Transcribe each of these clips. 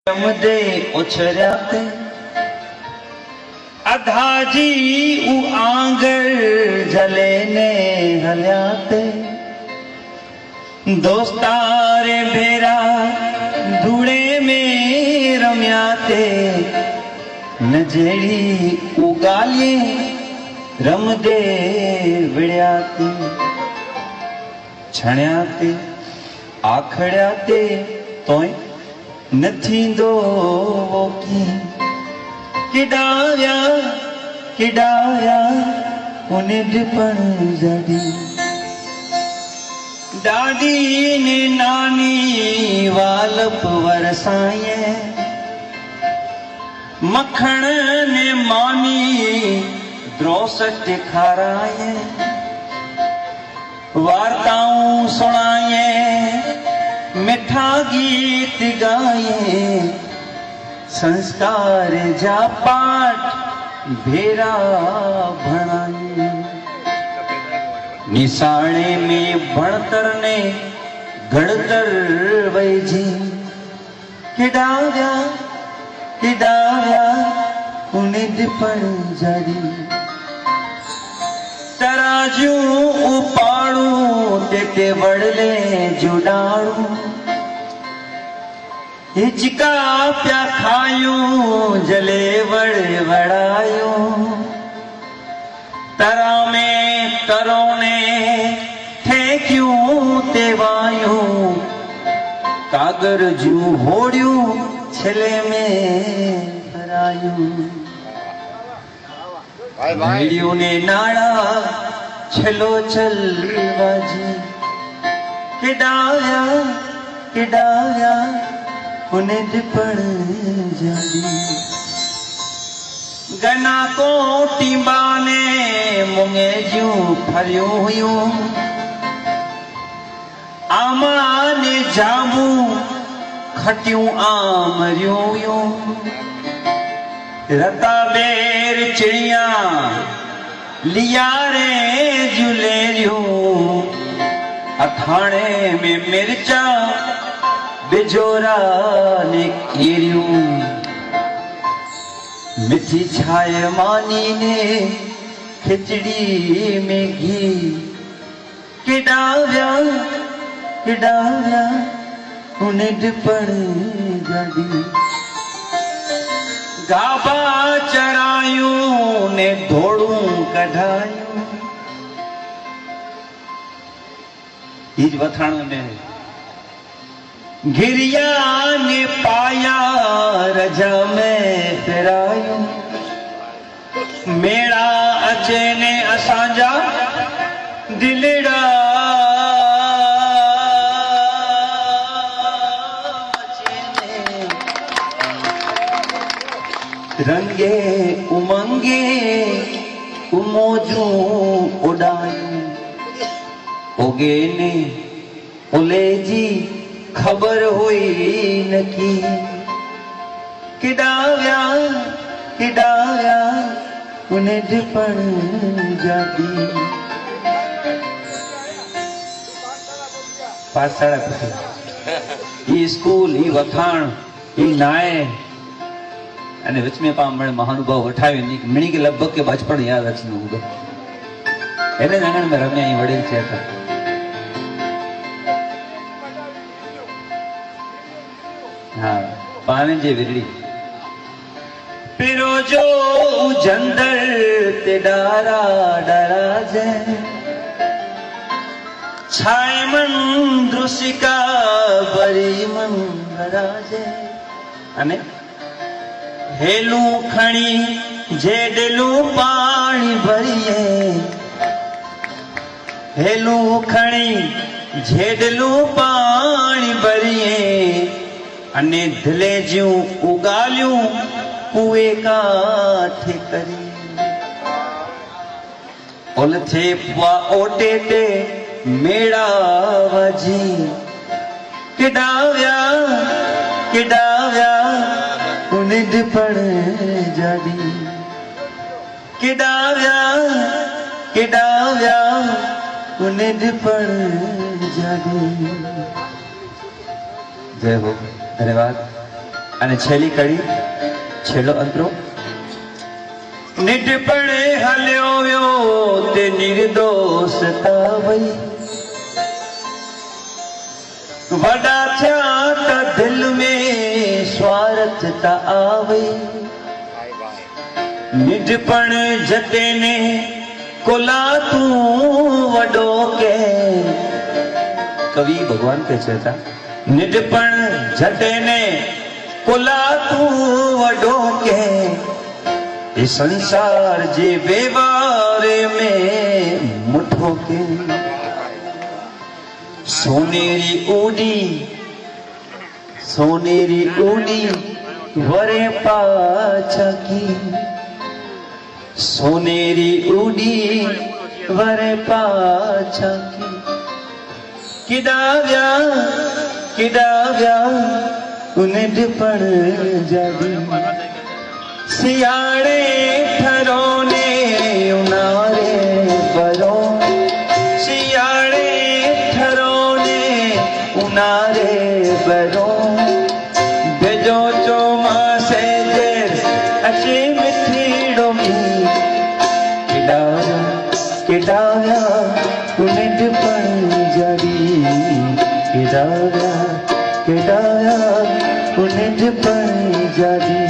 रमदे उछराते अधाजी उ आंगर जले ने हल्याते दोस्तारे भेरा धूड़े में रम्याते नजेड़ी उगालिए रमदे विड़्याते छण्याते आखड़्याते तोय नथी दो किडाया किडाया उन्हें डिपण जड़ी दादी ने नानी वालप वरसाए मखण ने मानी द्रोसट खाराए वार्ताओं सुनाए मिठा गीत गाए संस्कार जा पाठ भेरा भणाए निशाणे में भणतर ने घड़तर वैजी किडाव्या किडाव्या उन्हें डिपण जड़ी तराजू उपाड़ू ते वड़ले जुड़ाड़ू हिचका प्या खायूं जले वड़ वड़ायूं तरा में तरोने ठेक्यूं तेवायूं कागर जू होड़ियूं छले में भरायूं भेड़ियों ने नाड़ा छलो चल बाजी किडाया किडाया उन्हें डिपण जड़ी गना को टीबा ने मुंगे जू फरियूं हुयूं आमा ने जामू खटियूं आमरियूं हुयूं रता बेर चिड़िया लियारे जुलेरियूं अखाणे में मिर्चा बिजोरा ने कीरियूं मिठी छाए मानी ने खिचड़ी में घी किडाव्या किडाव्या उन्हें डिपण जड़ी गाबा चरायूं ने धोड़ू कढ़ायूं इज वथाणो ने गिरिया ने पाया रजा में फिरायूं मेड़ा अचे ने असांजा दिलड़ा रंगे उमंगे उमोजू उड़ायूं ओगे ने उले जी खबर हुई न की किडाव्या किडाव्या उन्हें डिपण जड़ी पाठशाला ये स्कूल ये वखाण ये नाए અને વચમે પામણ મહાનુભાવ વઠાવી મિણી કે લગભગ કે બચપણ યાદ રચનું હોगा એને આંગણ में રમ્યા અહીં વડેલ છે હતા हाँ पाने जे विरड़ी पिरो जो जंदर ते डारा डरा जे छाए मन द्रुसिका बरी मन राजे अने हेलू खणी जेडलू पानी भरिए हेलू खणी जेडलू पानी भरिए अने दिले जूं उगालियूं कुए काठे करी ओल थे पुआ ओटे ते मेड़ा वजी किडाव्या किडाव्या उन्हें डिपण जड़ी किडाव्या किडाव्या उन्हें डिपण जड़ी जय हो धन्यवाद। અને છેલ્લી કડી, છેલ્લો અંતરો. નિડપણે હલ્યો વ્યો તે નિર્દોષતા વઈ, વડા થયા તા દિલ में स्वार्थता आवई. निडपण जते ने कोला तू वडो के, कवि भगवान के था, निडपण जते ने कोला तू वडो के, ये संसार जे व्यवहारे में मुठो के. सोनेरी ऊडी, सोनेरी ऊडी वरे पाछा की, सोनेरी ऊडी वरे पाछा की. किडाव्या निडपण जादी, सियाड़े ठरो ने उनारे परो, सियाड़े ठरो ने उनारे परो. बेजो चोमासे जेर अशी मिठीड़ो मी, किडाव्या निडपण जादी, किडाव्या निडपण जादी,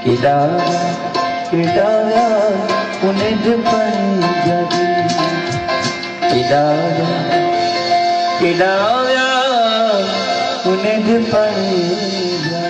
किडाव्या निडपण जादी, किडाव्या निडपण जादी.